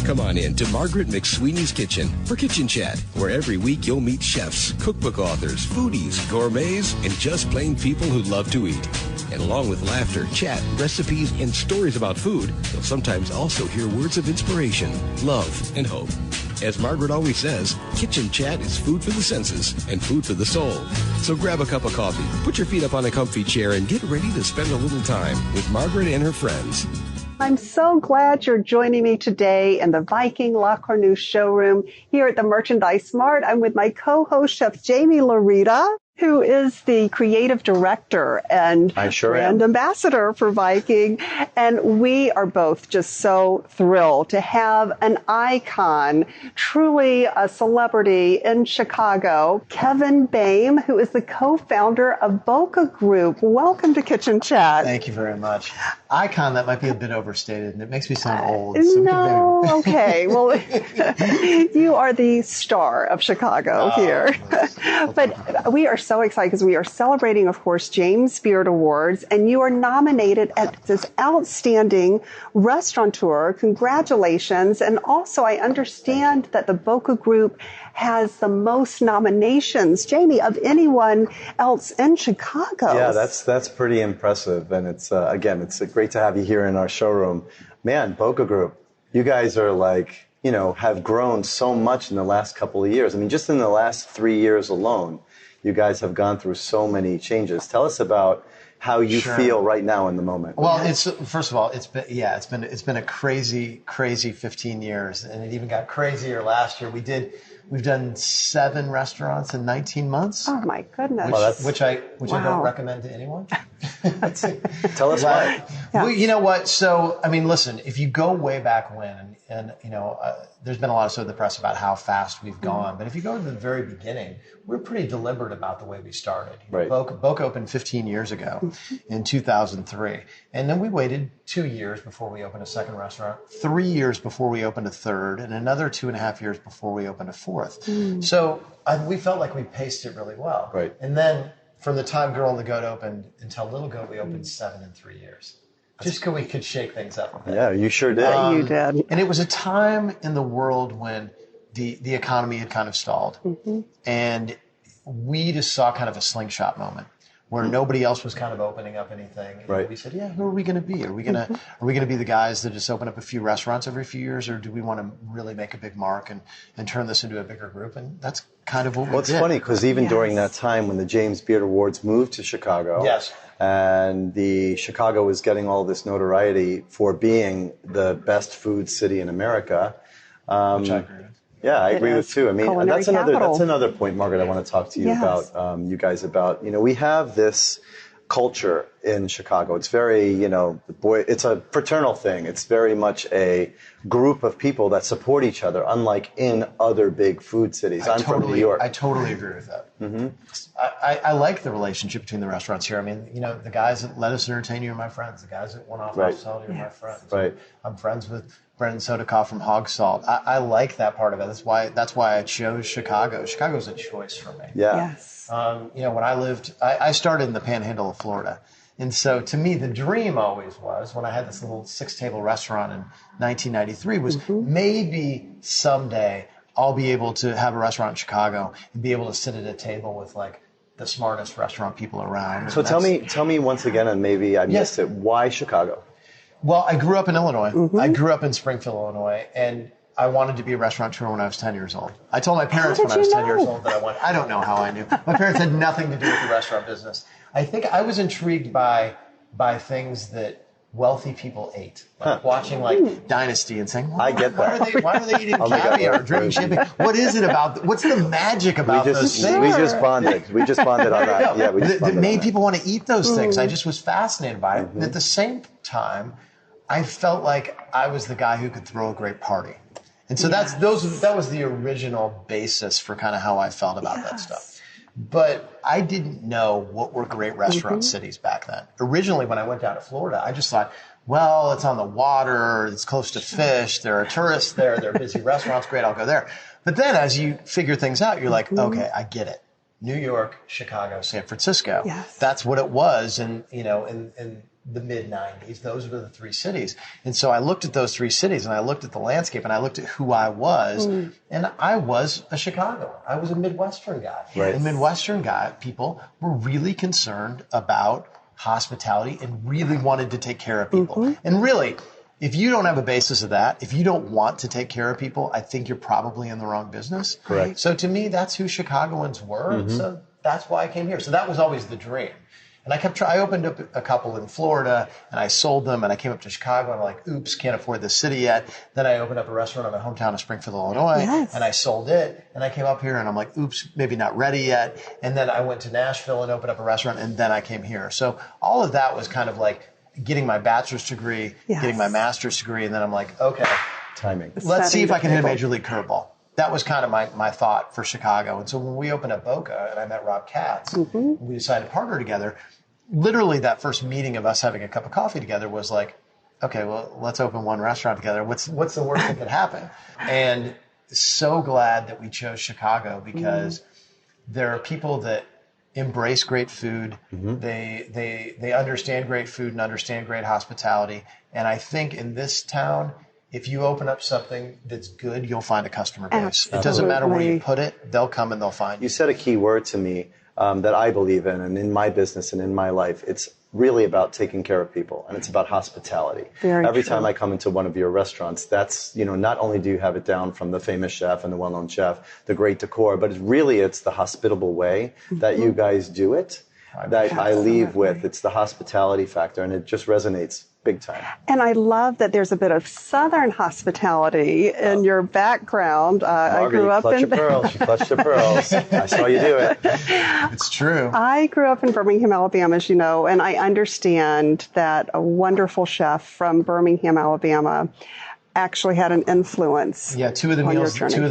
Come on in to Margaret McSweeney's Kitchen for Kitchen Chat, where every week you'll meet chefs, cookbook authors, foodies, gourmets, and just plain people who love to eat. And along with laughter, chat, recipes, and stories about food, you'll sometimes also hear words of inspiration, love, and hope. As Margaret always says, Kitchen Chat is food for the senses and food for the soul. So grab a cup of coffee, put your feet up on a comfy chair, and get ready to spend a little time with Margaret and her friends. I'm so glad you're joining me today in the Viking La Cornue showroom here at the Merchandise Mart. I'm with my co-host, Chef Jamie Larita, who is the creative director and brand ambassador for Viking. And we are both just so thrilled to have an icon, truly a celebrity in Chicago, Kevin Boehm, who is the co-founder of Boka Group. Welcome to Kitchen Chat. Thank you very much. Icon, that might be a bit overstated, and it makes me sound old. No, okay. Well, you are the star of Chicago here. But we are so excited because we are celebrating, of course, James Beard Awards, and you are nominated as this outstanding restaurateur. Congratulations. And also, I understand that the Boka Group has the most nominations, Jamie, of anyone else in Chicago. Yeah, that's pretty impressive. And it's, again, it's great to have you here in our showroom. Man, Boka Group, you guys are like, you know, have grown so much in the last couple of years. I mean, just in the last 3 years alone, you guys have gone through so many changes. Tell us about how you feel right now in the moment. Well, it's first of all, it's been a crazy 15 years, and it even got crazier last year. We've done 7 restaurants in 19 months. Oh my goodness! Which I don't recommend to anyone. Tell us why. Yeah. Well, you know what? So, I mean, listen, if you go way back when, and you know, there's been a lot of stuff in the press about how fast we've gone, but if you go to the very beginning, we're pretty deliberate about the way we started. Right. Boka opened 15 years ago in 2003. And then we waited 2 years before we opened a second restaurant, 3 years before we opened a third, and another 2.5 years before we opened a fourth. So we felt like we paced it really well. Right. And then from the time Girl and the Goat opened until Little Goat, we opened 7 in 3 years. Just because we could shake things up a bit. Yeah, you sure did. You did. And it was a time in the world when the economy had kind of stalled. And we just saw kind of a slingshot moment where nobody else was kind of opening up anything. And Right. we said, yeah, who are we going to be? Are we going to be the guys that just open up a few restaurants every few years, or do we want to really make a big mark and turn this into a bigger group? And that's kind of what we did. Well, it's funny because even during that time when the James Beard Awards moved to Chicago, and the Chicago was getting all this notoriety for being the best food city in America. Which I agree with. Yeah, I agree with too. I mean, Culinary that's capital. another point, Margaret, I want to talk to you about, you guys about, you know, we have this culture in Chicago. It's very, you know, it's a fraternal thing. It's very much a group of people that support each other, unlike in other big food cities. I'm from New York. I totally agree with that. I like the relationship between the restaurants here. I mean, you know, the guys that let us entertain you are my friends. The guys that went off hospitality are my friends. Right. I'm friends with Brendan Sodikoff from Hog Salt. I like that part of it. That's why I chose Chicago. Chicago's a choice for me. Yeah. Yes. You know, when I started in the Panhandle of Florida. And so to me, the dream always was, when I had this little 6-table restaurant in 1993, was maybe someday I'll be able to have a restaurant in Chicago and be able to sit at a table with like the smartest restaurant people around. So tell me once again, and maybe I missed it, why Chicago? Well, I grew up in Illinois. I grew up in Springfield, Illinois, and I wanted to be a restaurateur when I was 10 years old. I told my parents when I was 10 years old that I wanted. I don't know how I knew. My parents had nothing to do with the restaurant business. I think I was intrigued by things that wealthy people ate, like watching like Dynasty and saying, I get that. Why are they eating caviar, drinking champagne? What is it about? What's the magic about those things? We just bonded. We just bonded on that. Yeah, that made people want to eat those things. I just was fascinated by it. And at the same time, I felt like I was the guy who could throw a great party. And so that was the original basis for kind of how I felt about that stuff. But I didn't know what were great restaurant cities back then. Originally, when I went down to Florida, I just thought, well, it's on the water, it's close to fish, there are tourists there, there are busy restaurants, great, I'll go there. But then as you figure things out, you're like, okay, I get it. New York, Chicago, San Francisco. Yes. That's what it was. And, you know, and the mid-90s. Those were the three cities. And so I looked at those three cities and I looked at the landscape and I looked at who I was. And I was a Chicagoan. I was a Midwestern guy. Right. And Midwestern people were really concerned about hospitality and really wanted to take care of people. And really, if you don't have a basis of that, if you don't want to take care of people, I think you're probably in the wrong business. Correct. So to me, that's who Chicagoans were. So that's why I came here. So that was always the dream. And I opened up a couple in Florida and I sold them and I came up to Chicago and I'm like, oops, can't afford this city yet. Then I opened up a restaurant in my hometown of Springfield, Illinois, and I sold it. And I came up here and I'm like, oops, maybe not ready yet. And then I went to Nashville and opened up a restaurant and then I came here. So all of that was kind of like getting my bachelor's degree, getting my master's degree. And then I'm like, okay, timing. Let's see if I can hit a major league curveball. That was kind of my thought for Chicago. And so when we opened up Boka and I met Rob Katz, and we decided to partner together, literally that first meeting of us having a cup of coffee together was like, okay, well, let's open one restaurant together. What's the worst that could happen? And so glad that we chose Chicago because there are people that embrace great food. They understand great food and understand great hospitality. And I think in this town, if you open up something that's good, you'll find a customer base. Absolutely. It doesn't matter where you put it. They'll come and they'll find you. You said a key word to me that I believe in, and in my business and in my life, it's really about taking care of people, and it's about hospitality. Every time I come into one of your restaurants, that's, not only do you have it down from the famous chef and the well-known chef, the great decor, but it's the hospitable way that you guys do it that I leave with. It's the hospitality factor, and it just resonates big time. And I love that there's a bit of Southern hospitality in your background. I grew up in She clutched her pearls. I saw you do it. It's true. I grew up in Birmingham, Alabama, as you know, and I understand that a wonderful chef from Birmingham, Alabama, actually had an influence. Yeah, two of the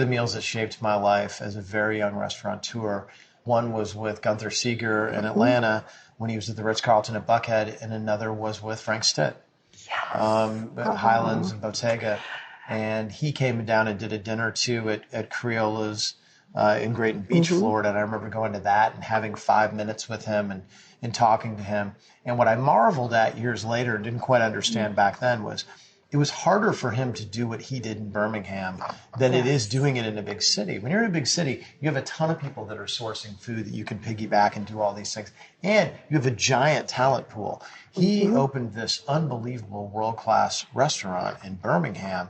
meals that shaped my life as a very young restaurateur. One was with Gunther Seeger in Atlanta when he was at the Ritz-Carlton at Buckhead, and another was with Frank Stitt. At Highlands and Bottega. And he came down and did a dinner too at Criola's in Grayton Beach, Florida. And I remember going to that and having 5 minutes with him and talking to him. And what I marveled at years later, didn't quite understand back then, was it was harder for him to do what he did in Birmingham than it is doing it in a big city. When you're in a big city, you have a ton of people that are sourcing food that you can piggyback and do all these things. And you have a giant talent pool. He opened this unbelievable world-class restaurant in Birmingham.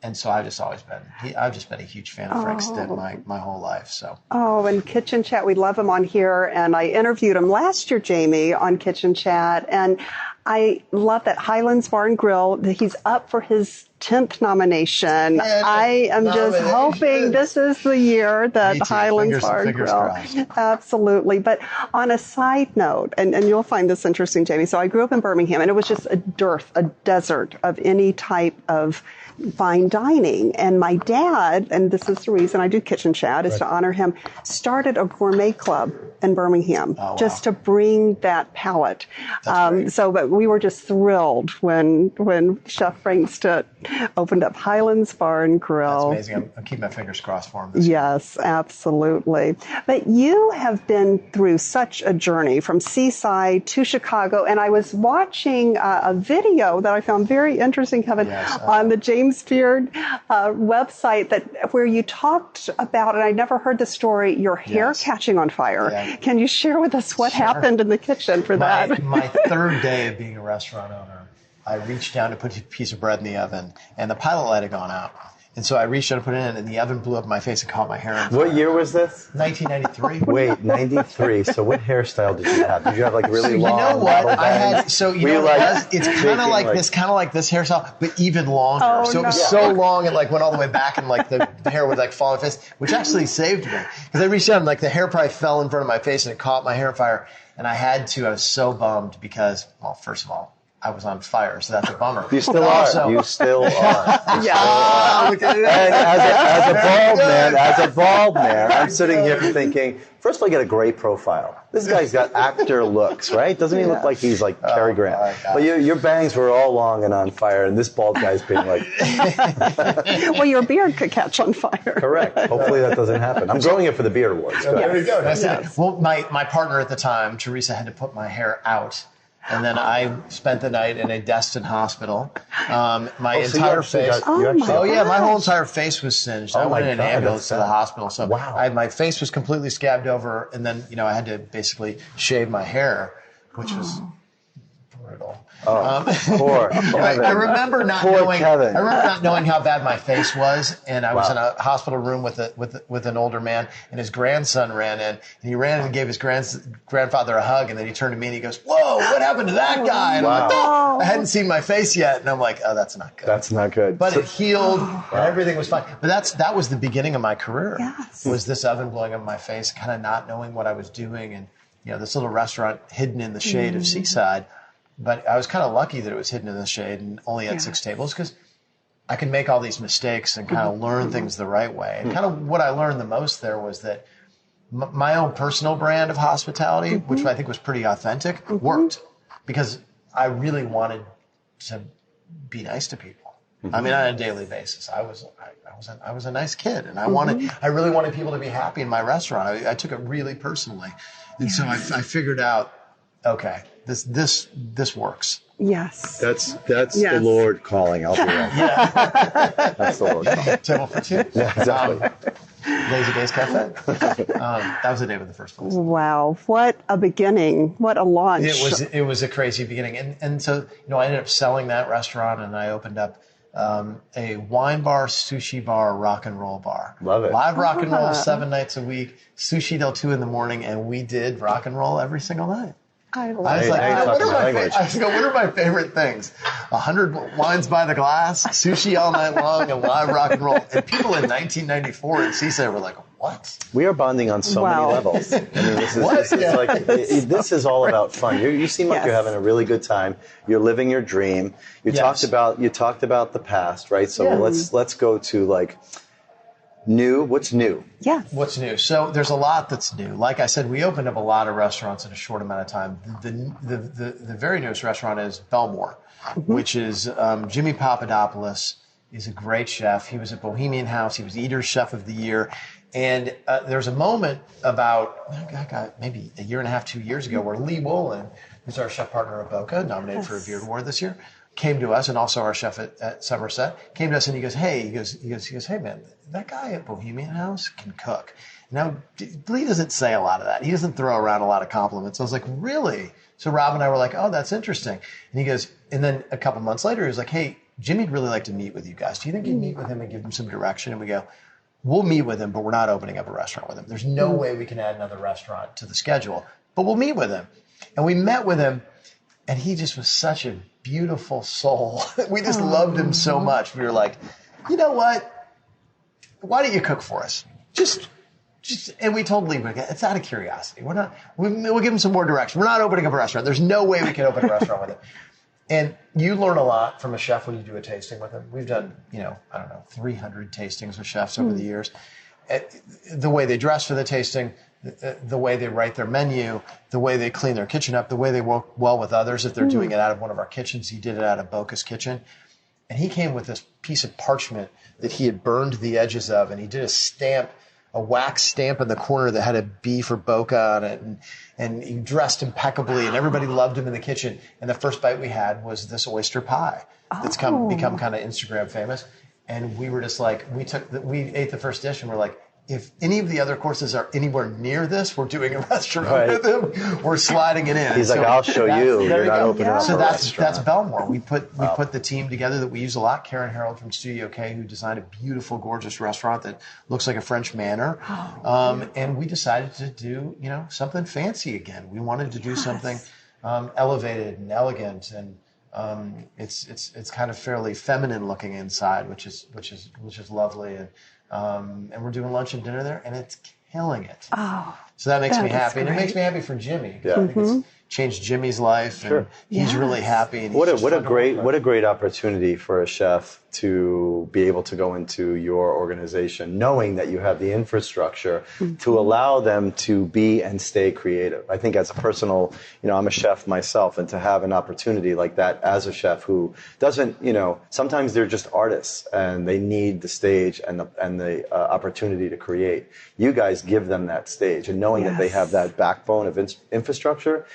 And so I've just been a huge fan of Frank Stitt my whole life. So. Oh, and Kitchen Chat, we love him on here. And I interviewed him last year, Jamie, on Kitchen Chat. And I love that Highlands Bar and Grill, that he's up for his 10th nomination. I am just hoping this is the year that Highlands Bar and Grill. Absolutely. But on a side note, and you'll find this interesting, Jamie. So I grew up in Birmingham, and it was just a desert of any type of fine dining. And my dad, and this is the reason I do Kitchen Chat, is to honor him, started a gourmet club in Birmingham just to bring that palate. But we were just thrilled when Chef Frank Stitt opened up Highlands Bar and Grill. That's amazing. I'm keeping my fingers crossed for him. Yes, absolutely. But you have been through such a journey from Seaside to Chicago, and I was watching a video that I found very interesting, Kevin, on the James Beard website where you talked about, and I never heard the story, your hair catching on fire. Yeah. Can you share with us what happened in the kitchen for that? My third day of being a restaurant owner, I reached down to put a piece of bread in the oven, and the pilot light had gone out. And so I reached out to put it in, and the oven blew up in my face and caught my hair on fire. What year was this? 1993. Wait, 93. So what hairstyle did you have? Did you have like really long? You know what? I had. So you know what it was? It's kind of like this hairstyle, but even longer. It was so long it like went all the way back, and like the hair would like fall on my face, which actually saved me because I reached out and like the hair probably fell in front of my face and it caught my hair on fire, and I was so bummed because, well, first of all, I was on fire, so that's a bummer. You still are. You still are. And as a bald man, I'm sitting here thinking, first of all, you got a great profile. This guy's got actor looks, right? Doesn't he look like he's like Cary Grant? But your bangs were all long and on fire, and this bald guy's being like... Well, your beard could catch on fire. Correct. Hopefully that doesn't happen. I'm growing it for the Beard Awards. There we go. Well, my partner at the time, Teresa, had to put my hair out And then I spent the night in a Destin hospital. My So entire face. My whole entire face was singed. I went in an ambulance to the hospital. So my face was completely scabbed over, and then I had to basically shave my hair, which was brutal. Poor Kevin. I remember not knowing how bad my face was, and I was in a hospital room with an older man, and his grandson ran in, and he ran in and gave his grandfather a hug, and then he turned to me and he goes, "Whoa, what happened to that guy?" And I'm like, "Oh." I hadn't seen my face yet, and I'm like, "Oh, that's not good." That's not good. But it healed, and everything was fine. But that was the beginning of my career. Yes. Was this oven blowing up my face, kind of not knowing what I was doing, and this little restaurant hidden in the shade of Seaside. But I was kind of lucky that it was hidden in the shade and only had 6 tables, because I could make all these mistakes and kind of learn things the right way. And kind of what I learned the most there was that my own personal brand of hospitality, which I think was pretty authentic, worked, because I really wanted to be nice to people. I mean, on a daily basis, I was a nice kid, and I really wanted people to be happy in my restaurant. I took it really personally, and so I figured out, okay, this works. Yes. That's the Lord calling. I'll be right. That's the Lord calling. Table for 2. Yeah, exactly. Lazy Days Cafe. That was the name of the first place. Wow, what a beginning! What a launch! It was a crazy beginning, and so I ended up selling that restaurant, and I opened up a wine bar, sushi bar, rock and roll bar. Love it. Live rock and roll 7 nights a week, sushi till 2 a.m, and we did rock and roll every single night. I was like, what are my favorite things? 100 wines by the glass, sushi all night long, and live rock and roll. And people in 1994 in Seaside were like, what? We are bonding on so many levels. I mean, this is all about fun. You seem like you're having a really good time. You're living your dream. You talked about the past, right? So let's go to new. What's new? Yeah. What's new? So there's a lot that's new. Like I said, we opened up a lot of restaurants in a short amount of time. The very newest restaurant is Belmore, which is Jimmy Papadopoulos is a great chef. He was at Bohemian House. He was Eater's Chef of the Year. And there's a moment about maybe a year and a half, 2 years ago, where Lee Wolin, who's our chef partner at Boka, nominated for a Beard Award this year, came to us, and also our chef at Somerset, came to us and he goes, hey, man, that guy at Bohemian House can cook. Now, Lee doesn't say a lot of that. He doesn't throw around a lot of compliments. I was like, really? So Rob and I were like, oh, that's interesting. And he goes, and then a couple months later, he was like, hey, Jimmy'd really like to meet with you guys. Do you think you'd meet with him and give him some direction? And we go, we'll meet with him, but we're not opening up a restaurant with him. There's no way we can add another restaurant to the schedule, but we'll meet with him. And we met with him, and he just was such a beautiful soul. We just loved him so much. We were like, you know what? Why don't you cook for us? Just, and we told Lee, it's out of curiosity. We'll give him some more direction. We're not opening up a restaurant. There's no way we can open a restaurant with him. And you learn a lot from a chef when you do a tasting with him. We've done, 300 tastings with chefs over the years. The way they dress for the tasting, the way they write their menu, the way they clean their kitchen up, the way they work well with others. If they're doing it out of one of our kitchens, he did it out of Boka's kitchen. And he came with this piece of parchment that he had burned the edges of, and he did a wax stamp in the corner that had a B for Boka on it, and he dressed impeccably, and everybody loved him in the kitchen. And the first bite we had was this oyster pie that's become kind of Instagram famous. And we were just like, we ate the first dish, and we're like, if any of the other courses are anywhere near this, we're doing a restaurant with him. We're sliding it in. He's like, I'll show you. You're not opening up a restaurant. So that's Belmore. We put the team together that we use a lot. Karen Harold from Studio K, who designed a beautiful, gorgeous restaurant that looks like a French manor. And we decided to do, something fancy again. We wanted to do something elevated and elegant, and it's kind of fairly feminine looking inside, which is lovely. And we're doing lunch and dinner there, and it's killing it. Oh, so that makes me happy, and it makes me happy for Jimmy. Yeah. I think it's changed Jimmy's life, and he's really happy. And what a great opportunity for a chef to be able to go into your organization, knowing that you have the infrastructure to allow them to be and stay creative. I think as a personal, I'm a chef myself, and to have an opportunity like that as a chef who doesn't, sometimes they're just artists and they need the stage and the opportunity to create. You guys give them that stage, and knowing that they have that backbone of infrastructure.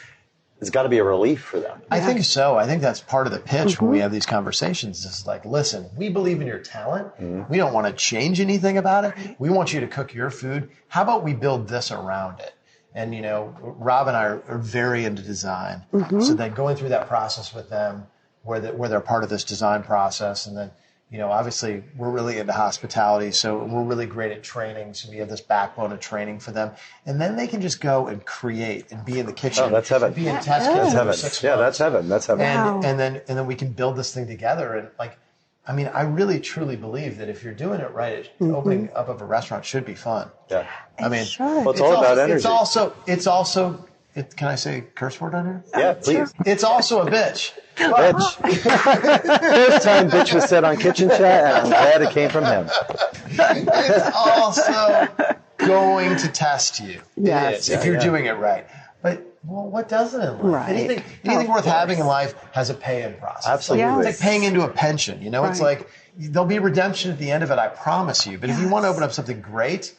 it's got to be a relief for them. I think so. I think that's part of the pitch when we have these conversations. It's like, listen, we believe in your talent. We don't want to change anything about it. We want you to cook your food. How about we build this around it? And, you know, Rob and I are very into design. So then going through that process with them where they're part of this design process. And then, you know, obviously we're really into hospitality. So we're really great at training. So we have this backbone of training for them. And then they can just go and create and be in the kitchen. Oh, that's heaven. Be in test kitchen That's for heaven. 6 Yeah, months. that's heaven. That's heaven. And then we can build this thing together. And like, I mean, I really truly believe that if you're doing it right, opening up of a restaurant should be fun. Yeah. I mean, Well, it's all about energy. It's also, can I say curse word on here? Yeah, please. It's also a bitch. Bitch. First time bitch was said on Kitchen Chat, and I'm glad it came from him. It's also going to test you. Yes. It is, if you're doing it right. But, well, what doesn't in life? Right. Anything worth having in life has a pay-in process. Absolutely. It's like paying into a pension. You know, it's like there'll be redemption at the end of it, I promise you. But if you want to open up something great,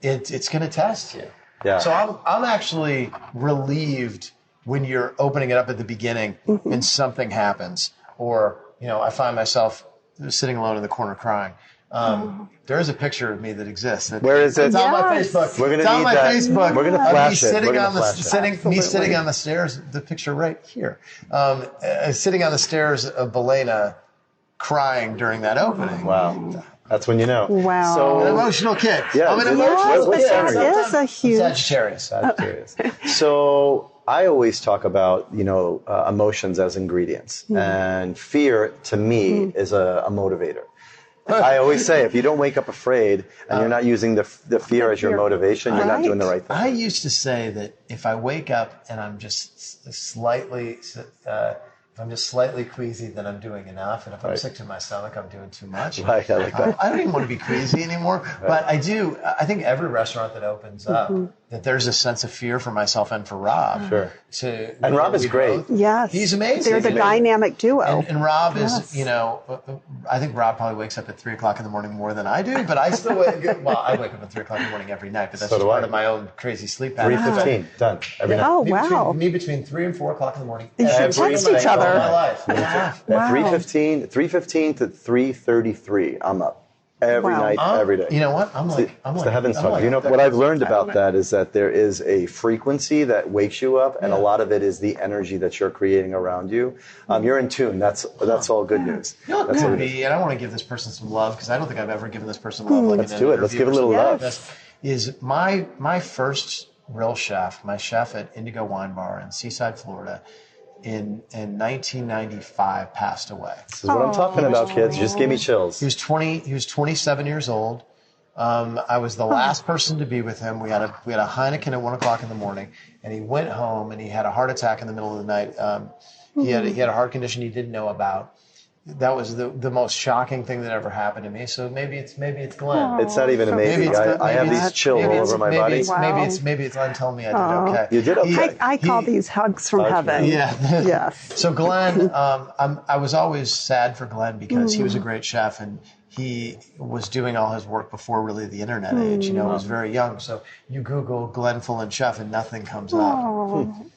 it's going to test you. Yeah. So I'm actually relieved when you're opening it up at the beginning and something happens, or you know, I find myself sitting alone in the corner crying. There is a picture of me that exists. Where is it? It's on my Facebook. We're gonna it's on need my that. Facebook. We're gonna of flash me it. sitting We're gonna on the flash it. me sitting on the stairs. The picture right here. Sitting on the stairs of Belena, crying during that opening. Wow. That's when you know. Wow. So, An emotional kid. Yeah, I'm an yes, emotional but kid. that is a huge- Sagittarius. So I always talk about, you know, emotions as ingredients, and fear to me is a motivator. I always say, if you don't wake up afraid and you're not using the fear as your motivation, you're not doing the right thing. I used to say that if I wake up and I'm just slightly queasy, then I'm doing enough. And if I'm sick to my stomach, I'm doing too much. Right, I like that. I don't even want to be queasy anymore. But I do. I think every restaurant that opens up, that there's a sense of fear for myself and for Rob. Sure. And Rob is great. Yes. He's amazing. They're the dynamic duo. And Rob is, you know, I think Rob probably wakes up at 3 o'clock in the morning more than I do, but I still wake up. Well, I wake up at 3 o'clock in the morning every night, but that's So just do part I. of my own crazy sleep pattern. 3:15, done. Every night. Oh, wow. Me between 3 and 4 o'clock in the morning. You should every text night each other. of my life. At Wow. 3:15 to 3:33, I'm up. Every Wow. night, every day. You know what? It's the heavens talk. You know, what I've learned about that is that there is a frequency that wakes you up, and a lot of it is the energy that you're creating around you. You're in tune. That's all good news. You know what could be, and I want to give this person some love because I don't think I've ever given this person love. Like Let's do it. Let's give it a little love. Is my first real chef, my chef at Indigo Wine Bar in Seaside, Florida, in 1995 passed away. This is what I'm talking about, kids. You just gave me chills. He was 27 years old. I was the last person to be with him. We had a Heineken at 1 o'clock in the morning, and he went home and he had a heart attack in the middle of the night. He had a heart condition he didn't know about. That was the most shocking thing that ever happened to me. So maybe it's Glenn. It's not even amazing. I have these chills all over my body. Maybe it's Glenn telling me I did okay. You did okay. I call these hugs from heaven. Yeah. Yes. So Glenn, I was always sad for Glenn because he was a great chef and he was doing all his work before really the internet age. You know, he was very young. So you Google Glenn Fullen chef and nothing comes up.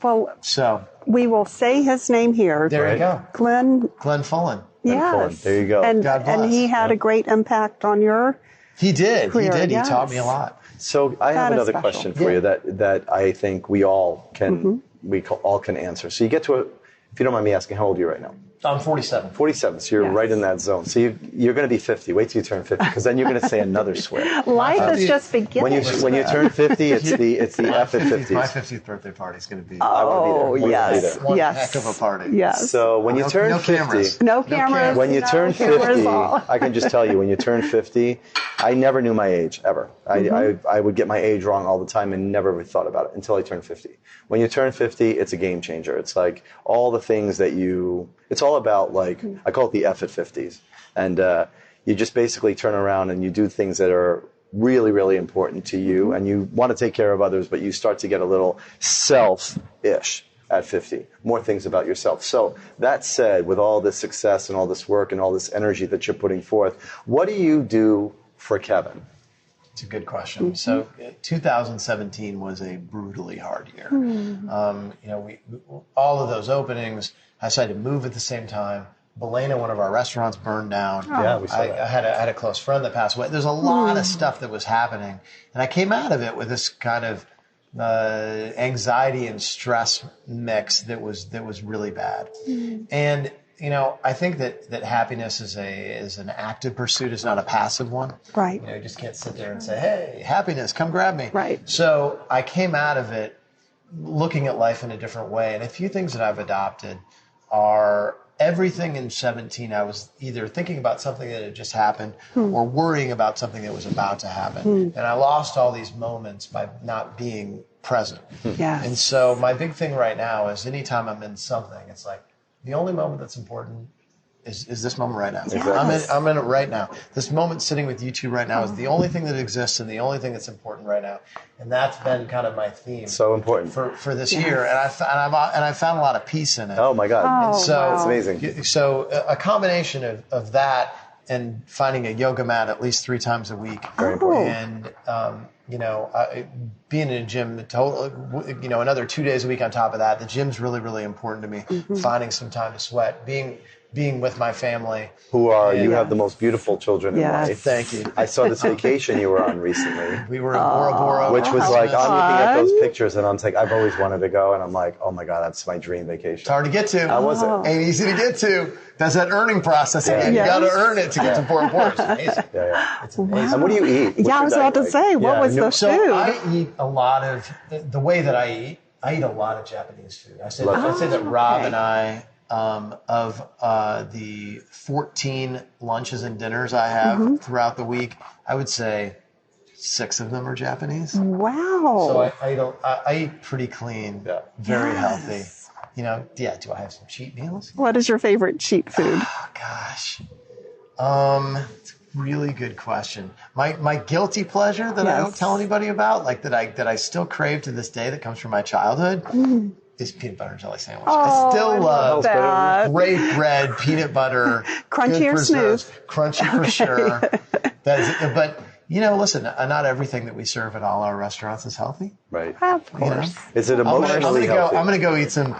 Well, So we will say his name here. there you go. Glenn. Glenn Fullen. Yes. There you go. And, God bless. and he had a great impact on your He did. Clear, He yes. taught me a lot. So I have That is another special. question for you that I think we all can all can answer. So you get to if you don't mind me asking, how old are you right now? I'm 47. 47, so you're Yes. right in that zone. So you're going to be 50. Wait till you turn 50, because then you're going to say another swear. life is just beginning. When you turn 50, it's the F at 50s. My 50th birthday party is going to be Oh, yes. one Yes. heck of a party. Yes. So when you turn no 50, cameras. No cameras. when you no turn cameras 50, all. I can just tell you, when you turn 50, I never knew my age, ever. I would get my age wrong all the time and never thought about it until I turned 50. When you turn 50, it's a game changer. It's like all the things that it's all about, like, I call it the F at 50s. And you just basically turn around and you do things that are really, really important to you, and you want to take care of others, but you start to get a little self-ish at 50, more things about yourself. So that said, with all this success and all this work and all this energy that you're putting forth, what do you do for Kevin? It's a good question. So 2017 was a brutally hard year. We all of those openings, I decided to move at the same time. Belena, one of our restaurants, burned down. Yeah, we saw that. I had a close friend that passed away. There's a lot of stuff that was happening. And I came out of it with this kind of anxiety and stress mix that was really bad. And I think that happiness is an active pursuit. It's not a passive one. Right. You just can't sit there and say, "Hey, happiness, come grab me." Right. So I came out of it looking at life in a different way. And a few things that I've adopted are everything in 17. I was either thinking about something that had just happened or worrying about something that was about to happen. And I lost all these moments by not being present. Yes. And so my big thing right now is anytime I'm in something, it's like, the only moment that's important is this moment right now. Yes. I'm in it right now. This moment sitting with you two right now is the only thing that exists and the only thing that's important right now. And that's been kind of my theme. So important for this year. And I found a lot of peace in it. Oh my God! And so It's amazing. So a combination of that and finding a yoga mat at least 3 times a week. Very important. And being in a gym, another 2 days a week on top of that. The gym's really, really important to me. Finding some time to sweat, being with my family. You have the most beautiful children in Yes. life. Thank you. I saw this vacation you were on recently, We were in Bora Bora, which was like, I'm looking at those Fun. pictures and I'm like, I've always wanted to go. And I'm like, oh my God, that's my dream vacation. It's hard to get to. How was it? Ain't easy to get to. That's that earning process again. Yes. You got to earn it to get to Bora Bora. It's amazing. Yeah. It's amazing. And what do you eat? What's Yeah, I your was diet about to like? say, what was the So food? I eat a lot of the way that I eat a lot of Japanese food. I say that Rob and I, of the 14 lunches and dinners I have throughout the week, I would say 6 of them are Japanese. Wow. So I eat pretty clean, very healthy. Do I have some cheat meals? What is your favorite cheat food? Oh, gosh. It's a really good question. My guilty pleasure that I don't tell anybody about, like that I still crave to this day, that comes from my childhood, is peanut butter and jelly sandwich. I still love that. great bread, peanut butter, Crunchy good or preserves. smooth? Crunchy for sure. But listen, not everything that we serve at all our restaurants is healthy. Right. Of course. Is it emotionally healthy? I'm gonna go eat some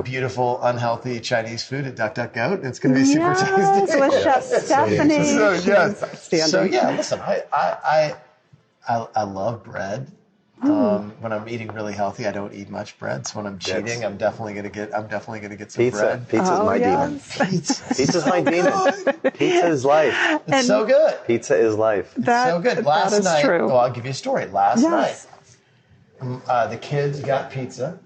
beautiful unhealthy Chinese food at Duck Duck Goat. It's gonna be super tasty. With Chef Stephanie. So listen, I love bread. When I'm eating really healthy, I don't eat much bread. So when I'm cheating, I'm definitely gonna get some Pizza. bread. Pizza's my demon. Pizza's my demon. Pizza is life. It's so good. Pizza is life. So good. Last that is night, true. well, I'll give you a story. Last Yes. night, the kids got pizza.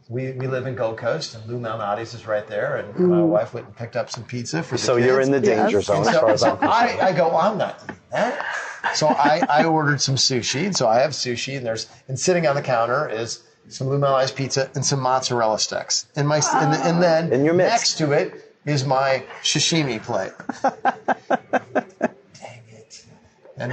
We live in Gold Coast, and Lou Malnati's is right there, and my wife went and picked up some pizza for the So kids. you're in the danger zone as far as I'm concerned. I go, I'm not eating that. So I ordered some sushi, and so I have sushi, and sitting on the counter is some Lou Malnati's pizza and some mozzarella sticks. And then In your midst. next to it is my sashimi plate. Dang it. And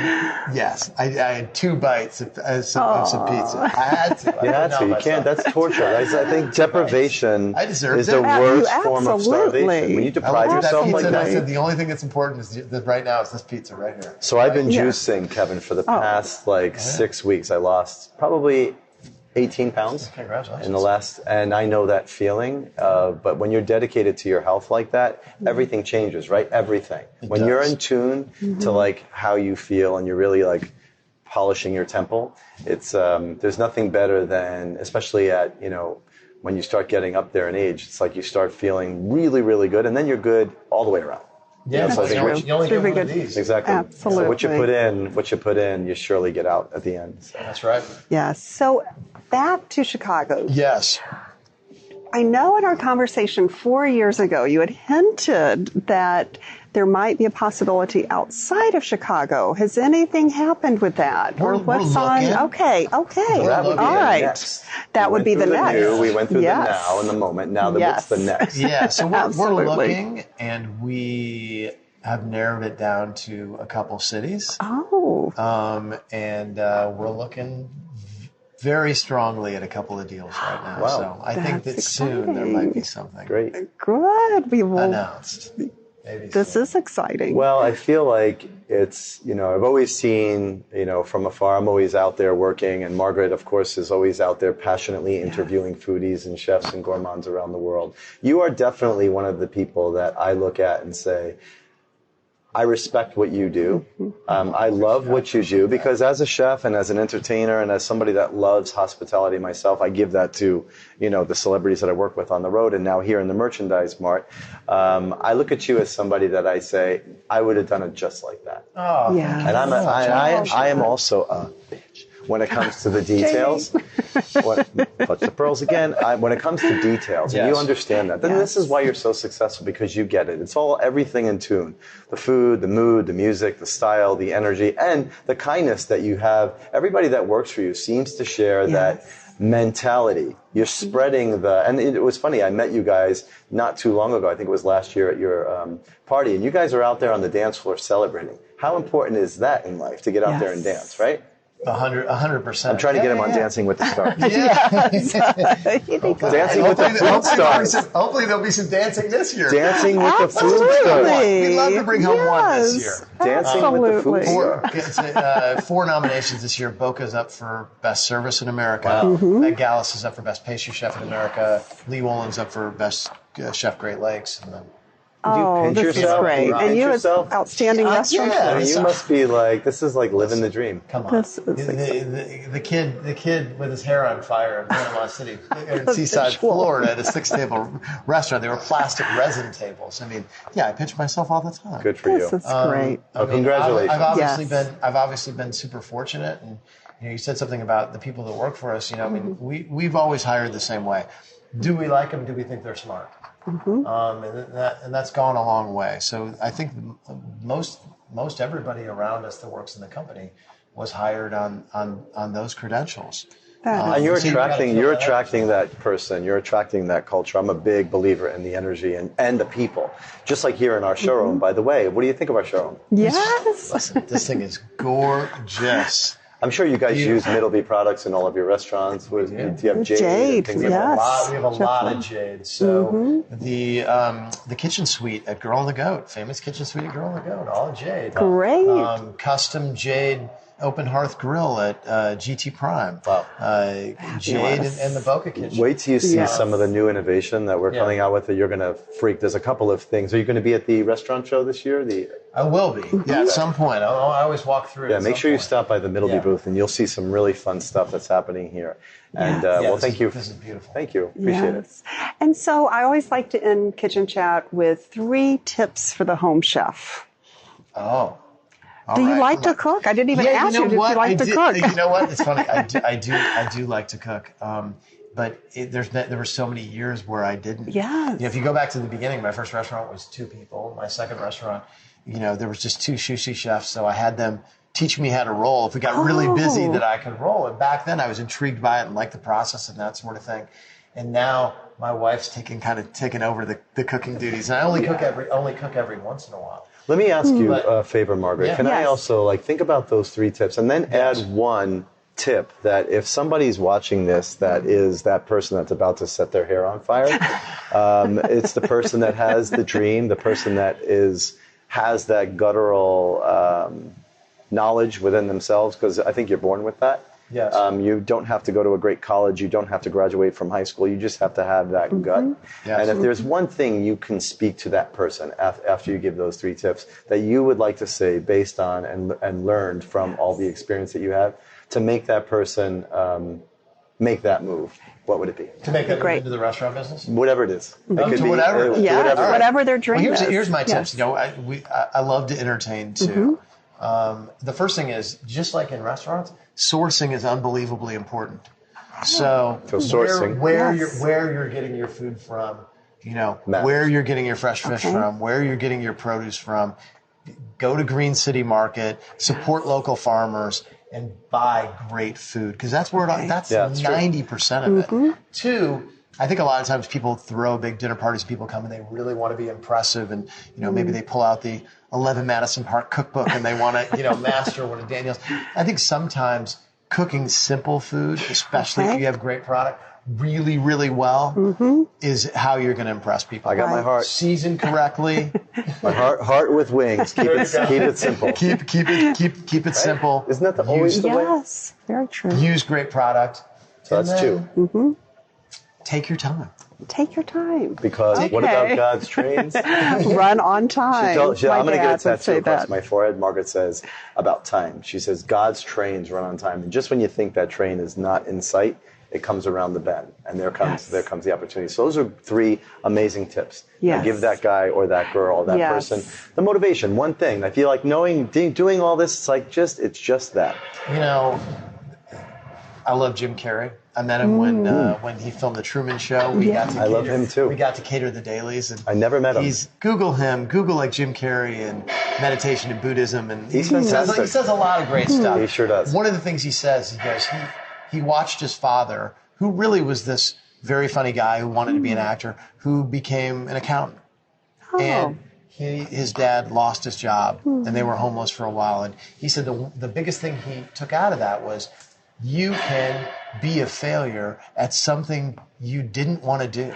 yes, I had 2 bites of some pizza. I had to. You had to. You can't. That's torture. I think deprivation I deserved is the it. worst You form of absolutely- starvation. When you I deprive looked at that yourself pizza like and I that. said, the only thing that's important is right now is this pizza right here. So I've been Yeah. juicing, Kevin, for the past 6 weeks. I lost probably 18 pounds Congratulations. in the last, and I know that feeling. But when you're dedicated to your health like that, everything changes, right? Everything. When does. you're in tune to like how you feel and you're really like polishing your temple, it's there's nothing better than, especially at when you start getting up there in age, it's like you start feeling really, really good, and then you're good all the way around. Yeah, so I think you only get Very one of good. these. Exactly. Absolutely. So what you put in, you surely get out at the end. So. That's right. Yes. So back to Chicago. Yes. I know in our conversation 4 years ago, you had hinted that there might be a possibility outside of Chicago. Has anything happened with that? We're what's on? looking. Okay. That would be All the right. next. That We would went be the through next. new, we went through Yes. the now and the moment. Now what's Yes. the next? Yeah, so we're Absolutely. looking, and we have narrowed it down to a couple cities. Oh. And we're looking very strongly at a couple of deals right now. Wow. So I think that That's soon there might be something Great. Good. We will. announced. This is exciting. Well, I feel like it's, I've always seen, from afar, I'm always out there working, and Margaret, of course, is always out there passionately interviewing foodies and chefs and gourmands around the world. You are definitely one of the people that I look at and say, I respect what you do. I love what you do, because as a chef and as an entertainer and as somebody that loves hospitality myself, I give that to, the celebrities that I work with on the road and now here in the Merchandise Mart. I look at you as somebody that I say, I would have done it just like that. Oh, yeah. And I am also a bitch when it comes to the details. Touch the pearls again. When it comes to details, and you understand that, then this is why you're so successful, because you get it. It's all everything in tune. The food, the mood, the music, the style, the energy, and the kindness that you have. Everybody that works for you seems to share that mentality. You're spreading and it was funny, I met you guys not too long ago, I think it was last year at your party, and you guys are out there on the dance floor celebrating. How important is that in life, to get out there and dance, right? 100%. I'm trying to get him on Dancing with the Stars. Dancing with the Food Stars. Hopefully there'll be some dancing this year. Dancing with the Food Stars. We'd love to bring home one this year. Dancing with the Food Stars. 4 nominations this year. Boka's up for Best Service in America. Meg Gallus is up for Best Pastry Chef in America. Lee Wollen's up for Best Chef Great Lakes. And then this is great. And you have outstanding restaurant. You must be like, this is like living the dream. Come on. The kid with his hair on fire in Panama City, in Seaside, Florida, at a 6-table restaurant. They were plastic resin tables. I mean, I pitch myself all the time. Good for you. This is great. Congratulations. I've obviously been super fortunate, and you said something about the people that work for us. I mean, we've always hired the same way. Do we like them? Do we think they're smart? And that's gone a long way. So I think most everybody around us that works in the company was hired on those credentials. And you're attracting that person. You're attracting that culture. I'm a big believer in the energy and the people. Just like here in our showroom, by the way. What do you think of our showroom? Yes. Listen, this thing is gorgeous. I'm sure you guys use Middleby products in all of your restaurants. Do you have jade? Yes. We have a lot of jade. So the kitchen suite at Girl and the Goat, famous kitchen suite at Girl and the Goat, all jade. Great. Custom jade open hearth grill at GT Prime. Wow. Jade and the Boka Kitchen. Wait till you see some of the new innovation that we're coming out with. That you're going to freak. There's a couple of things. Are you going to be at the restaurant show this year? I will be. Yeah, at some point. I always walk through. Yeah, make sure you stop by the Middleby booth, and you'll see some really fun stuff that's happening here. And thank you. This is beautiful. Thank you. Appreciate it. And so I always like to end Kitchen Chat with 3 tips for the home chef. Oh. Do you like to cook? I didn't even ask you if you like to cook. You know what? It's funny. I do like to cook. But there were so many years where I didn't. Yes. If you go back to the beginning, my first restaurant was 2 people. My second restaurant, there was just 2 sushi chefs, so I had them teach me how to roll. If we got really busy, that I could roll. And back then, I was intrigued by it and liked the process and that sort of thing. And now my wife's taken over the cooking duties, and I only cook every once in a while. Let me ask you a favor, Margaret. Yeah. Can I also think about those 3 tips and then add one tip that if somebody's watching this that is that person that's about to set their hair on fire, it's the person that has the dream, the person that has that guttural knowledge within themselves, because I think you're born with that. Yes. You don't have to go to a great college. You don't have to graduate from high school. You just have to have that gut. Yes. And if there's one thing you can speak to that person after you give those 3 tips that you would like to say based on and learned from all the experience that you have to make that person make that move, what would it be? To make that move into the restaurant business? Whatever it is. It could be whatever. Whatever their dream is. Here's my tips. I love to entertain too. The first thing is, just like in restaurants, sourcing is unbelievably important. So sourcing, where you're getting your food from, where you're getting your fresh fish from, where you're getting your produce from. Go to Green City Market, support local farmers, and buy great food, because that's where that's 90% of it. 2, I think a lot of times people throw big dinner parties, people come and they really want to be impressive, and maybe they pull out the 11 Madison Park cookbook and they want to master one of Daniel's. I think sometimes cooking simple food, especially if you have great product, really, really well is how you're going to impress people. I got my heart. Seasoned correctly. My heart with wings. Keep it simple. Keep it simple. Isn't that always the way? Yes, very true. Use great product. So that's two. Take your time. Take your time. Because what about God's trains? Run on time. I'm going to get a tattoo say across that. my forehead. Margaret says about time. She says God's trains run on time. And just when you think that train is not in sight, it comes around the bend. And there comes the opportunity. So those are 3 amazing tips. Yes. Now give that guy or that girl or that person the motivation. One thing. I feel like doing all this, it's just that. You know, I love Jim Carrey. I met him when he filmed the Truman Show. I love him too. We got to cater the dailies. And I never met him. Google like Jim Carrey and meditation and Buddhism. And He's fantastic. He says a lot of great stuff. He sure does. One of the things he says, he goes, he watched his father, who really was this very funny guy who wanted to be an actor, who became an accountant. Oh. And his dad lost his job, and they were homeless for a while. And he said the biggest thing he took out of that was, you can be a failure at something you didn't want to do.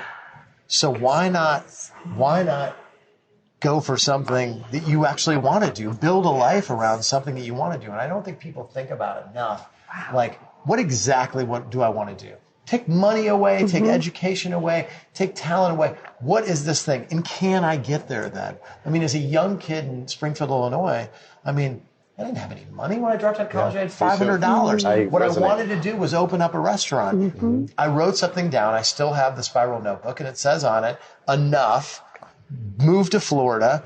So why not go for something that you actually want to do? Build a life around something that you want to do. And I don't think people think about it enough. Wow. Like, what do I want to do? Take money away, take education away, take talent away. What is this thing? And can I get there then? I mean, as a young kid in Springfield, Illinois, I didn't have any money when I dropped out of college. I had $500. What I wanted to do was open up a restaurant. I wrote something down. I still have the spiral notebook, and it says on it, enough, move to Florida,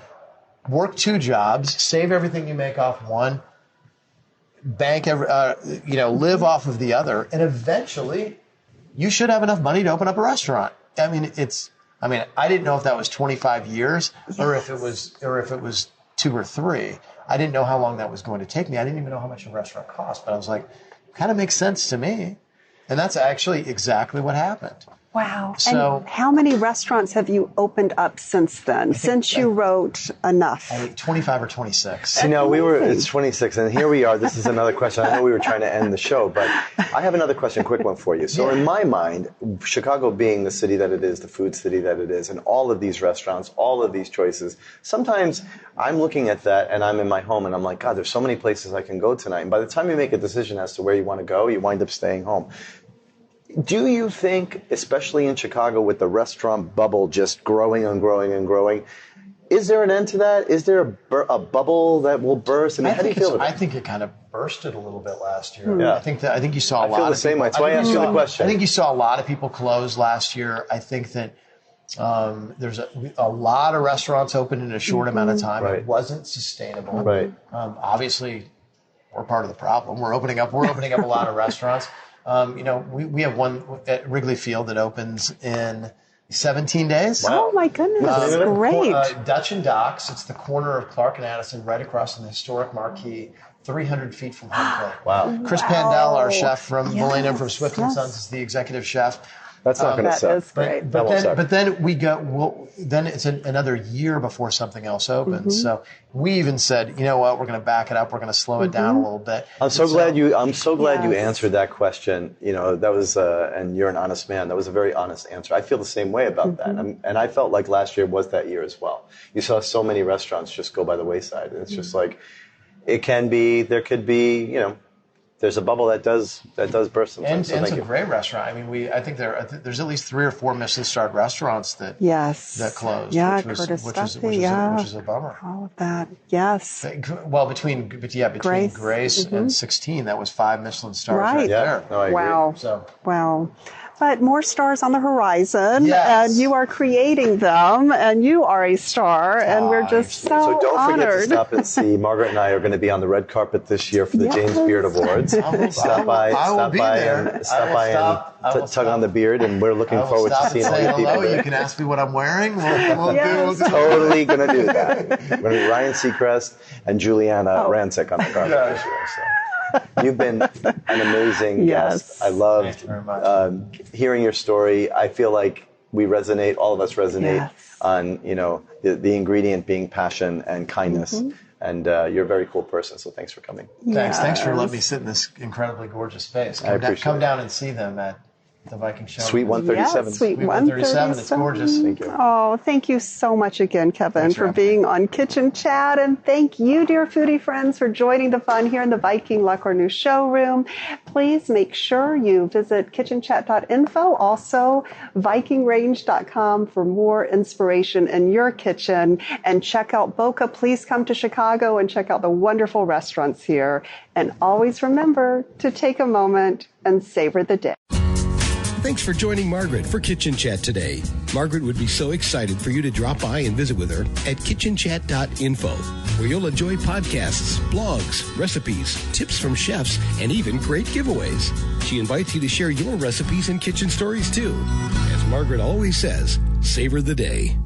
work 2 jobs, save everything you make off one, bank, live off of the other, and eventually you should have enough money to open up a restaurant. I didn't know if that was 25 years or if it was 2 or 3. I didn't know how long that was going to take me. I didn't even know how much a restaurant cost, but I was like, kind of makes sense to me. And that's actually exactly what happened. Wow. So, and how many restaurants have you opened up since then, since you wrote Enough? 25 or 26. It's 26, and here we are. This is another question. I know we were trying to end the show, but I have another question, quick one for you. So in my mind, Chicago being the city that it is, the food city that it is, and all of these restaurants, all of these choices, sometimes I'm looking at that and I'm in my home and I'm like, God, there's so many places I can go tonight. And by the time you make a decision as to where you want to go, you wind up staying home. Do you think, especially in Chicago with the restaurant bubble just growing and growing and growing, is there an end to that? Is there a bubble that will burst? How do you feel about it? I think it kind of bursted a little bit last year. Yeah. I think you saw a lot I feel the of same people, way. That's why I asked you the question. I think you saw a lot of people close last year. I think that there's a lot of restaurants open in a short amount of time. Right. It wasn't sustainable. Right. Obviously, we're part of the problem. We're opening up a lot of restaurants. We have one at Wrigley Field that opens in 17 days. Wow. Oh my goodness, that's great. Dutch and Docks. It's the corner of Clark and Addison, right across from the historic marquee, 300 feet from home plate. Wow. Chris Pandell, our chef from Millennium from Swift & Sons, is the executive chef. That's not going to suck. That is great. But then we go. Then it's another year before something else opens. So we even said, you know what, we're going to back it up. We're going to slow it down a little bit. I'm so glad you answered that question. That was, and you're an honest man. That was a very honest answer. I feel the same way about that, and I felt like last year was that year as well. You saw so many restaurants just go by the wayside, and it's just like there could be. There's a bubble that does burst sometimes. And it's a great restaurant. I think there's at least 3 or 4 Michelin-starred restaurants that closed. Yeah, which is a bummer. All of that, yes. Well, between Grace and 16, that was 5 Michelin stars right there. No, I agree. Wow. Wow. But more stars on the horizon, yes. And you are creating them, and you are a star, and we're just so don't honored. forget to stop and see. Margaret and I are going to be on the red carpet this year for the James Beard Awards. Stop by and tug on the beard, and we're looking forward to seeing all you people there. You can ask me what I'm wearing. We'll totally going to do that. We're going to be Ryan Seacrest and Juliana Rancic on the carpet this year. So. You've been an amazing guest. I loved hearing your story. I feel like all of us resonate on, the ingredient being passion and kindness. And you're a very cool person, so thanks for coming. Thanks for letting me sit in this incredibly gorgeous space. Come down and see them at the Viking Show. Suite 137. Yes, Suite 137. It's gorgeous. Thank you. Oh, thank you so much again, Kevin, Thanks for for being on Kitchen Chat. And thank you, dear foodie friends, for joining the fun here in the Viking Le Cornu showroom. Please make sure you visit kitchenchat.info, also vikingrange.com for more inspiration in your kitchen. And check out Boka. Please come to Chicago and check out the wonderful restaurants here. And always remember to take a moment and savor the day. Thanks for joining Margaret for Kitchen Chat today. Margaret would be so excited for you to drop by and visit with her at kitchenchat.info, where you'll enjoy podcasts, blogs, recipes, tips from chefs, and even great giveaways. She invites you to share your recipes and kitchen stories too. As Margaret always says, savor the day.